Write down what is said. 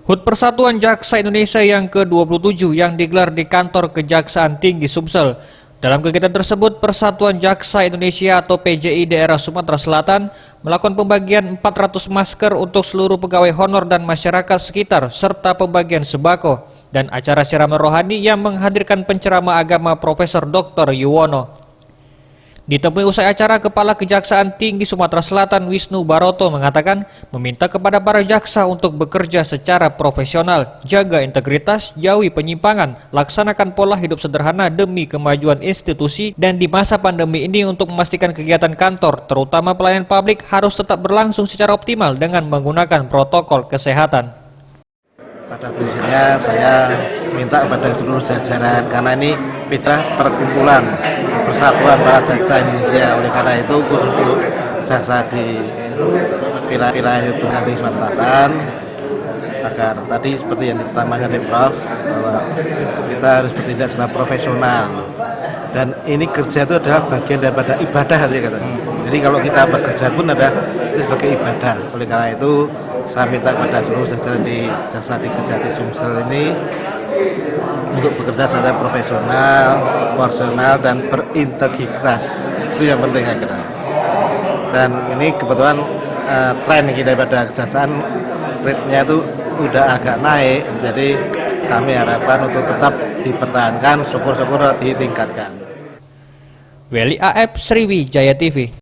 HUT Persatuan Jaksa Indonesia yang ke-27 yang digelar di kantor Kejaksaan Tinggi Sumsel. Dalam kegiatan tersebut, Persatuan Jaksa Indonesia atau PJI daerah Sumatera Selatan melakukan pembagian 400 masker untuk seluruh pegawai honor dan masyarakat sekitar, serta pembagian sembako, dan acara siraman rohani yang menghadirkan penceramah agama Profesor Dr. Yuwono. Ditemui usai acara, Kepala Kejaksaan Tinggi Sumatera Selatan Wisnu Baroto mengatakan meminta kepada para jaksa untuk bekerja secara profesional, jaga integritas, jauhi penyimpangan, laksanakan pola hidup sederhana demi kemajuan institusi, dan di masa pandemi ini untuk memastikan kegiatan kantor, terutama pelayanan publik, harus tetap berlangsung secara optimal dengan menggunakan protokol kesehatan. Pada prinsipnya saya minta kepada seluruh jajaran, karena ini pesta perkumpulan Persatuan para Jaksa Indonesia. Oleh karena itu khusus untuk jaksa di wilayah Tinggi Sumatera Selatan, agar tadi seperti yang disampaikan oleh Prof, bahwa kita harus bertindak secara profesional, dan ini kerja itu adalah bagian daripada ibadah, jadi kalau kita bekerja pun ada itu sebagai ibadah. Oleh karena itu saya minta kepada seluruh jajaran di Jaksa di Kejati Sumsel ini untuk bekerja secara profesional, profesional dan berintegritas. Itu yang penting akhirnya. Dan ini kebetulan tren kita daripada kejaksaan, rate-nya itu udah agak naik, jadi kami harapkan untuk tetap dipertahankan, syukur-syukur ditingkatkan. Weli AF, Sriwijaya TV.